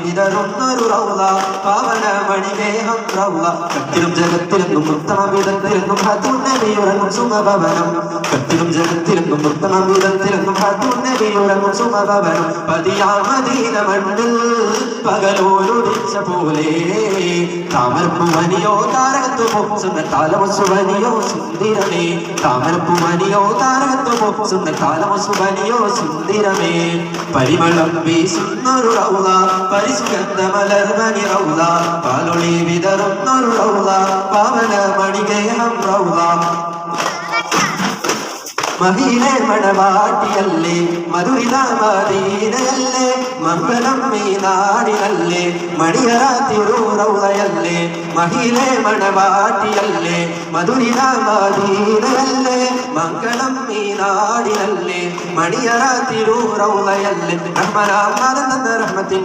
വിതറുന്നൊരു റൗള പാവന മണിമേഹം റൗള കത്തിലും ജഗത്തിലെന്നും ഉത്തമവിധത്തിലെന്നും ഹത്തുന്നബിയുറങ്ങും സുമഭവനം കത്തിലും ജഗത്തിലെന്നും ഉത്തമവിധത്തിലെന്നും ഹത്തുന്നബിയുറങ്ങും സുമഭവനം പതിയാ Medina മണ്ണിൽ പകലോലുദിച്ച പോലെ താമരപ്പൂവനിയോ താരകത്തു പൊച്ചുന്ന താലമസുവനിയോ സുന്ദരമേ താമരപ്പൂവനിയോ താരകത്തു പൊച്ചുന്ന താലമസുവനിയോ സുന്ദരമേ പരിമളം വീശുന്നൊരു റൗള പരിസുഗന്ധ മലർമണി റൗള പാലൊളി വിതറുന്നൊരു റൗള പാവന മണികേഹം റൗള മദീനെ മണവാട്ടിയല്ലേ മധുരിത മദീനയല്ലേ മംഗളം ഈ നാടിനല്ലേ മണിയറ തിരൂറൗളയല്ലേ മദീനെ മണവാട്ടിയല്ലേ മധുരിത മദീനയല്ലേ മംഗളം ഈ നാടിനല്ലേ മണിയറ തിരൂറൗളയല്ലേ റഹ്മനാം റഹ്മത്തിൻ